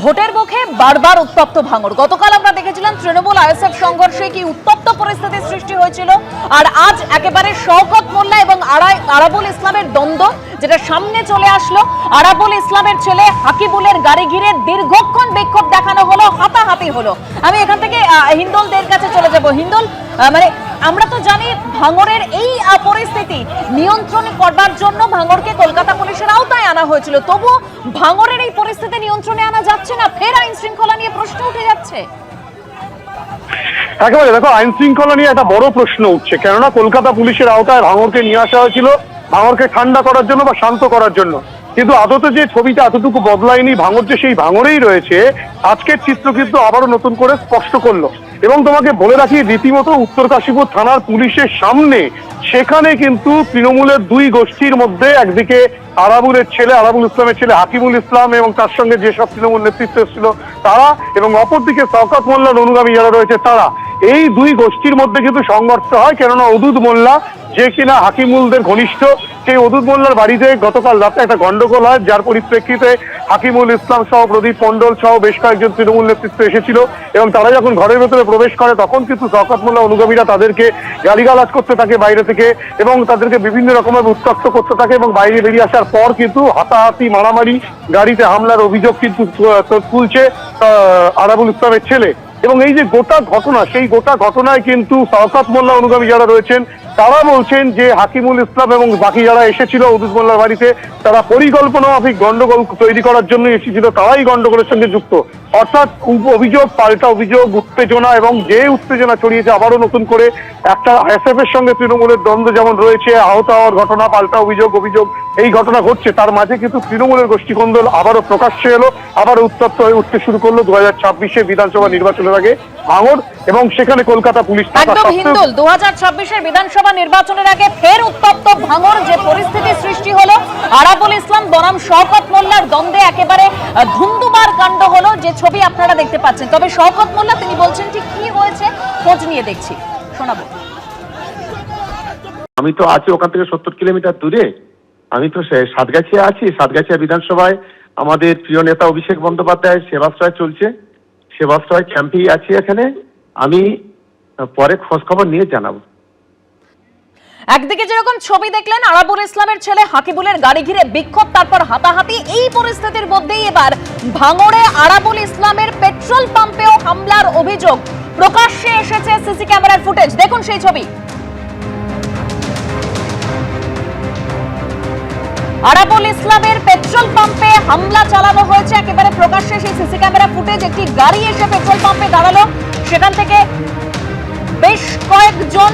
ভোটের মুখে বারবার উত্তপ্ত ভাঙড়। গতকাল আমরা দেখেছিলাম তৃণমূল আইএসএফ সংঘর্ষে কি উত্তপ্ত পরিস্থিতির সৃষ্টি হয়েছিল, আর আজ একেবারে শওকত মোল্লা এবং আরাবুল ইসলামের দ্বন্দ্ব যেটা সামনে চলে আসলো। আরাবুল ইসলামের ছেলে হাকিবুলের গাড়ি ঘিরে দীর্ঘক্ষণ বিক্ষোভ দেখানো হলো, হাতাহাতি হলো। আমি এখান থেকে হিন্দোলদের কাছে চলে যাব। হিন্দোল, মানে আমরা তো জানি ভাঙড়ের এই পরিস্থিতি নিয়ন্ত্রণ করবার জন্য ভাঙড়কে কলকাতা পুলিশের আওতায় আনা হয়েছিল, তবু ভাঙড়ের এই পরিস্থিতি নিয়ন্ত্রণে আনা যাচ্ছে না, ফের আইন শৃঙ্খলা নিয়ে প্রশ্ন উঠে যাচ্ছে। একেবারে দেখো, আইন শৃঙ্খলা নিয়ে একটা বড় প্রশ্ন উঠছে, কেননা কলকাতা পুলিশের আওতায় ভাঙড়কে নিয়ে আসা হয়েছিল ভাঙড়কে ঠান্ডা করার জন্য বা শান্ত করার জন্য, কিন্তু আদতে যে ছবিটা এতটুকু বদলায়নি, ভাঙড় যে সেই ভাঙড়েই রয়েছে, আজকের চিত্র কিন্তু আবারও নতুন করে স্পষ্ট করলো। এবং তোমাকে বলে রাখি, রীতিমতো উত্তর কাশীপুর থানার পুলিশের সামনে সেখানে কিন্তু তৃণমূলের দুই গোষ্ঠীর মধ্যে একদিকে আরাবুল ইসলামের ছেলে হাকিবুল ইসলাম এবং তার সঙ্গে যেসব তৃণমূল নেতৃত্ব ছিল তারা, এবং অপরদিকে শওকত মোল্লার অনুগামী যারা রয়েছে তারা, এই দুই গোষ্ঠীর মধ্যে কিন্তু সংঘর্ষ হয়। কেননা অদুদ মোল্লা, যে কিনা হাকিমুলদের ঘনিষ্ঠ, সেই অদুদ মোল্লার বাড়িতে গতকাল রাতে একটা গন্ডগোল হয়, যার পরিপ্রেক্ষিতে হাকিমুল ইসলাম সহ প্রদীপ মণ্ডল সহ বেশ কয়েকজন তৃণমূল নেতৃত্ব এসেছিল, এবং তারা যখন ঘরের ভেতরে প্রবেশ করে তখন কিন্তু শওকত মোল্লা অনুগামীরা তাদেরকে গালিগালাজ করতে থাকে বাইরে থেকে, এবং তাদেরকে বিভিন্ন রকমের উত্ত্যক্ত করতে থাকে, এবং বাইরে বেরিয়ে আসার পর কিন্তু হাতাহাতি, মারামারি, গাড়িতে হামলার অভিযোগ কিন্তু তুলছে আরাবুল ইসলামের ছেলে। এবং এই যে গোটা ঘটনা, সেই গোটা ঘটনায় কিন্তু শওকত মোল্লা অনুগামী যারা রয়েছেন তারা বলছেন যে হাকিমুল ইসলাম এবং বাকি যারা এসেছিল অদুদ মোল্লার বাড়িতে, তারা পরিকল্পনা মাফিক গন্ডগোল তৈরি করার জন্য এসেছিল, তারাই গন্ডগোলের সঙ্গে যুক্ত। অর্থাৎ অভিযোগ পাল্টা অভিযোগ, উত্তেজনা, এবং যে উত্তেজনা ছড়িয়েছে আবারও নতুন করে একটা আইএসএফ এর সঙ্গে তৃণমূলের দ্বন্দ্ব যেমন রয়েছে, আহত হওয়ার ঘটনা, পাল্টা অভিযোগ এই ঘটনা ঘটছে, তার মাঝে কিন্তু তৃণমূলের গোষ্ঠীকন্দল আবারও প্রকাশ্যে এলো, আবারও উত্তপ্ত হয়ে উঠতে শুরু করলো 2026-এর বিধানসভা নির্বাচনের আগে ভাঙড়, এবং সেখানে কলকাতা পুলিশ। একদম হিন্দোল, 2026-এর বিধানসভা নির্বাচনের আগে ফের উত্তপ্ত ভাঙড়, যে পরিস্থিতি সৃষ্টি হলো আরাবুল ইসলাম বনাম শওকত মোল্লার দ্বন্দ্বে একেবারে ধুন্দুমার কাণ্ড হলো, যে ছবি আপনারা দেখতে পাচ্ছেন। তবে শওকত মোল্লা তিনি বলছেন ঠিক কি হয়েছে খোঁজ নিয়ে দেখছি, শোনাবো। আমি তো আছি ওখান থেকে 70 কিলোমিটার দূরে, আমি তো সাতগাছিয়া আছি। সাতগাছিয়া বিধানসভায় আমাদের প্রিয় নেতা অভিষেক বন্দ্যোপাধ্যায় সেবাশ্রয় চলছে, সেবাশ্রয় ক্যাম্পেই আছি এখানে। আমি পরে খোঁজ খবর নিয়ে জানাবো। একদিকে যেরকম ছবি দেখলেন আরাবুল ইসলামের ছেলে হাকিবুলের গাড়ি ঘিরে বিক্ষোভ, তারপর হাতাহাতি, এই পরিস্থিতির মধ্যেই এবার ভাঙড়ে আরাবুল ইসলামের পেট্রোল পাম্পেও হামলার অভিযোগ প্রকাশ্যে এসেছে। সিসি ক্যামেরার ফুটেজ দেখুন সেই ছবি। আরাবুল ইসলামের পেট্রোল পাম্পে হামলা চালানো হয়েছে, একেবারে প্রকাশ্যে সেই সিসি ক্যামেরা ফুটেজ। একটি গাড়ি এসে পেট্রোল পাম্পে দাঁড়ালো, সেখান থেকে বেশ কয়েকজন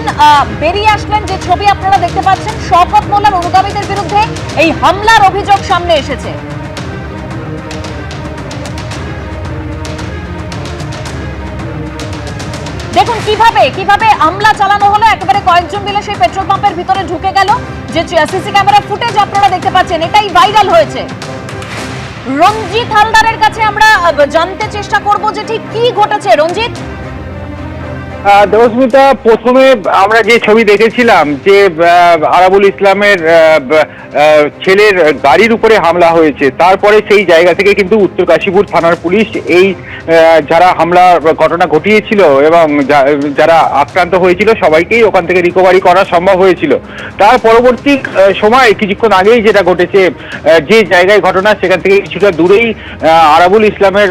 বেরিয়ে আসলেন, যে ছবি আপনারা দেখতে পাচ্ছেন। শওকত মোল্লার অনুগামীদের বিরুদ্ধে এই হামলার অভিযোগ সামনে এসেছে। দেখুন কিভাবে হামলা চালানো হলো, একেবারে কয়েকজন মিলে সেই পেট্রোল পাম্পের ভিতরে ঢুকে গেল। যে সিসি ক্যামেরা ফুটেজ আপনারা দেখতে পাচ্ছেন, এটাই ভাইরাল হয়েছে। রঞ্জিত হালদারের কাছে আমরা জানতে চেষ্টা করব যে ঠিক কি ঘটেছে। রঞ্জিত। দেবস্মিতা, প্রথমে আমরা যে ছবি দেখেছিলাম যে আরাবুল ইসলামের ছেলের গাড়ির উপরে হামলা হয়েছে, তারপরে সেই জায়গা থেকে কিন্তু উত্তর কাশীপুর থানার পুলিশ এই যারা হামলা ঘটনা ঘটিয়েছিল এবং যারা আক্রান্ত হয়েছিল সবাইকেই ওখান থেকে রিকভারি করা সম্ভব হয়েছিল। তার পরবর্তী সময় কিছুক্ষণ আগেই যেটা ঘটেছে, যে জায়গায় ঘটনা সেখান থেকে কিছুটা দূরেই আরাবুল ইসলামের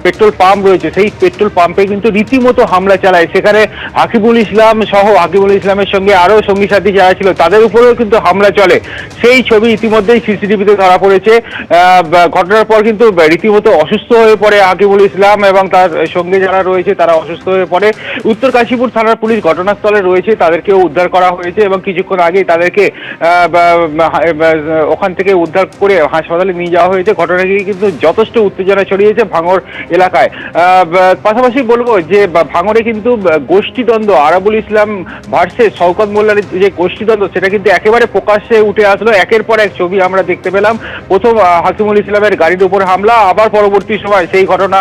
পেট্রোল পাম্প রয়েছে, সেই পেট্রোল পাম্পে কিন্তু রীতিমতো হামলা চালায়। সেখানে হাকিবুল ইসলাম সহ হাকিবুল ইসলামের সঙ্গে আরো সঙ্গী সাথী যারা ছিল তাদের উপরেও কিন্তু হামলা চলে। সেই ছবি ইতিমধ্যেই সিসিটিভিতে ধরা পড়েছে। ঘটনার পর কিন্তু রীতিমতো অসুস্থ হয়ে পড়ে হাকিবুল ইসলাম এবং তার সঙ্গে যারা রয়েছে তারা অসুস্থ হয়ে পড়ে। উত্তর কাশীপুর থানার পুলিশ ঘটনাস্থলে রয়েছে, তাদেরকেও উদ্ধার করা হয়েছে এবং কিছুক্ষণ আগেই তাদেরকে ওখান থেকে উদ্ধার করে হাসপাতালে নিয়ে যাওয়া হয়েছে। ঘটনাটি কিন্তু যথেষ্ট উত্তেজনা ছড়িয়েছে ভাঙড় এলাকায়। পাশাপাশি বলবো যে ভাঙড়ে কিন্তু গোষ্ঠীদ্বন্দ্ব, আরাবুল ইসলাম ভার্সেস শওকত মোল্লার যে গোষ্ঠীদ্বন্দ্ব, সেটা কিন্তু একেবারে প্রকাশ্যে উঠে আসলো। একের পর এক ছবি আমরা দেখতে পেলাম। প্রথম হাকিমুল ইসলামের গাড়ির উপর হামলা, আবার পরবর্তী সময় সেই ঘটনা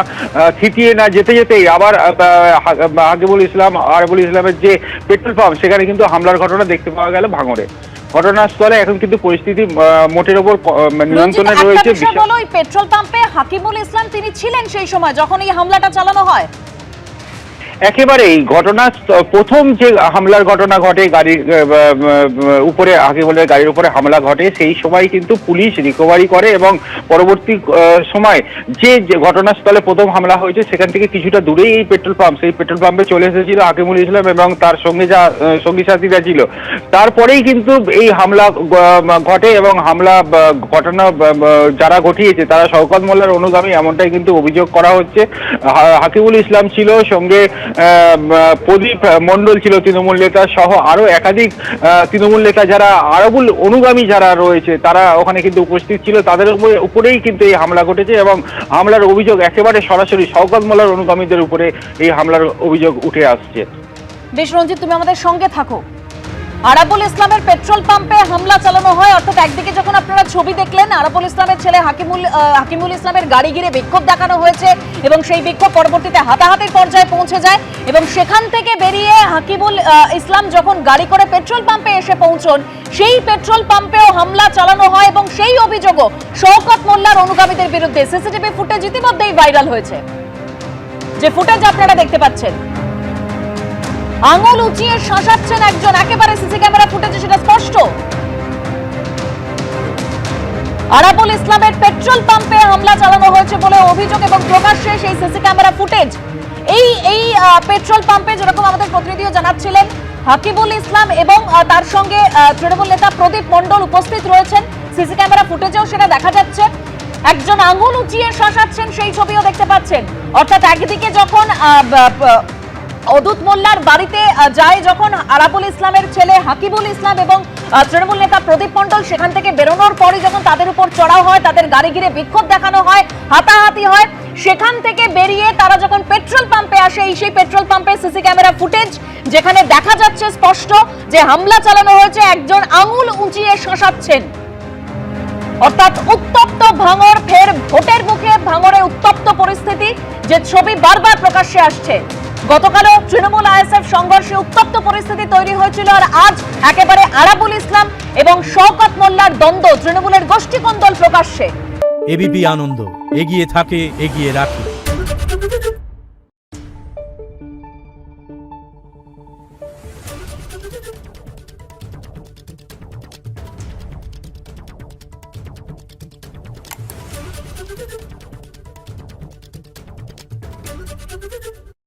থিতিয়ে না যেতেই আবার হাকিমুল ইসলাম আরাবুল ইসলামের যে পেট্রোল পাম্প, সেখানে কিন্তু হামলার ঘটনা দেখতে পাওয়া গেল ভাঙড়ে। ঘটনাস্থলে এখন কিন্তু পরিস্থিতি মোটের ওপর নিয়ন্ত্রণে রঞ্জিত, রয়েছে। একটা বিষয় বলো, ওই পেট্রোল পাম্পে হাকিমুল ইসলাম তিনি ছিলেন সেই সময় যখন এই হামলাটা চালানো হয়? একেবারেই প্রথম যে হামলার ঘটনা ঘটে গাড়ির উপরে, হাকিমুলের গাড়ির উপরে হামলা ঘটে, সেই সময় কিন্তু পুলিশ রিকভারি করে এবং পরবর্তী সময় যে ঘটনাস্থলে প্রথম হামলা হয়েছে সেখান থেকে কিছুটা দূরেই এই পেট্রোল পাম্প, সেই পেট্রোল পাম্পে চলে এসেছিল হাকিমুল ইসলাম এবং তার সঙ্গে যা সঙ্গী সাথীরা ছিল। তারপরেই কিন্তু এই হামলা ঘটে এবং হামলা ঘটনা যারা ঘটিয়েছে তারা শওকত মোল্লার অনুগামী, এমনটাই কিন্তু অভিযোগ করা হচ্ছে। হাকিমুল ইসলাম ছিল, সঙ্গে প্রদীপ মণ্ডল ছিল তৃণমূল নেতা সহ আরো একাধিক তৃণমূল নেতা যারা আরাবুল অনুগামী যারা রয়েছে তারা ওখানে কিন্তু উপস্থিত ছিল। তাদের উপরেই কিন্তু এই হামলা ঘটেছে এবং হামলার অভিযোগ একেবারে সরাসরি শওকত মোল্লার অনুগামীদের উপরে এই হামলার অভিযোগ উঠে আসছে। বেশ রঞ্জিত, তুমি আমাদের সঙ্গে থাকো। আরাবুল ইসলামের পেট্রোল পাম্পে হামলা চালানো হয়, অর্থাৎ একদিকে যখন আপনারা ছবি দেখলেন আরাবুল ইসলামের ছেলে হাকিমুল ইসলামের গাড়ি ঘিরে বিক্ষোভ দেখানো হয়েছে এবং সেই বিক্ষোভ পরবর্তীতে হাতাহাতির পর্যায়ে পৌঁছে যায় এবং সেখান থেকে বেরিয়ে হাকিমুল ইসলাম যখন গাড়ি করে পেট্রোল পাম্পে এসে পৌঁছন, সেই পেট্রোল পাম্পেও হামলা চালানো হয় এবং সেই অভিযোগও শওকত মোল্লার অনুগামীদের বিরুদ্ধে। সিসিটিভি ফুটেজ ইতিমধ্যেই ভাইরাল হয়েছে, যে ফুটেজ আপনারা দেখতে পাচ্ছেন। আঙুল উঁচিয়ে শাসাচ্ছেন একজন, একেবারে সিসি ক্যামেরা ফুটেজে সেটা স্পষ্ট। আরাবুল ইসলামের পেট্রোল পাম্পে হামলা চালানো হয়েছে বলে অভিযোগ এবং প্রকাশ্যে সেই সিসি ক্যামেরা ফুটেজ। এই পেট্রোল পাম্পে যেরকম আমাদের প্রতিনিধিও জানাচ্ছিলেন, হাকিমুল ইসলাম এবং তার সঙ্গে তৃণমূল নেতা প্রদীপ মণ্ডল উপস্থিত রয়েছেন। সিসি ক্যামেরা ফুটেজেও সেটা দেখা যাচ্ছে। একজন আঙুল উঁচিয়ে শাসাচ্ছেন সেই ছবিও দেখতে পাচ্ছেন। অর্থাৎ একদিকে যখন অদূত মোল্লার বাড়িতে যায় যখন আরাবুল ইসলামের ছেলে হাকিমুল ইসলাম এবং তৃণমূল নেতা প্রদীপ মণ্ডল, সেখান থেকে বেরোনোর পরে যখন তাদের উপর চড়াও হয়, তাদের গাড়ি ঘিরে বিক্ষোভ দেখানো হয়, হাতাহাতি হয়, সেখান থেকে বেরিয়ে তারা যখন পেট্রোল পাম্পে আসে, সেই পেট্রোল পাম্পের সিসি ক্যামেরা ফুটেজ যেখানে দেখা যাচ্ছে স্পষ্ট যে হামলা চালানো হয়েছে, একজন আঙুল উঁচিয়ে শাসাচ্ছেন। অর্থাৎ উত্তপ্ত ভাঙড়, ফের ভোটের মুখে ভাঙড়ে উত্তপ্ত পরিস্থিতি, যে ছবি বারবার প্রকাশ্যে আসছে। গতকালও তৃণমূল আইএসএফ সংঘর্ষে উত্তপ্ত পরিস্থিতি তৈরি হয়েছিল, আর আজ একেবারে আরাবুল ইসলাম এবং শওকত মোল্লার দ্বন্দ্ব, তৃণমূলের গোষ্ঠীকন্দল প্রকাশ্যে। এবিপি আনন্দ, এগিয়ে থাকে, এগিয়ে রাখে। Thank you.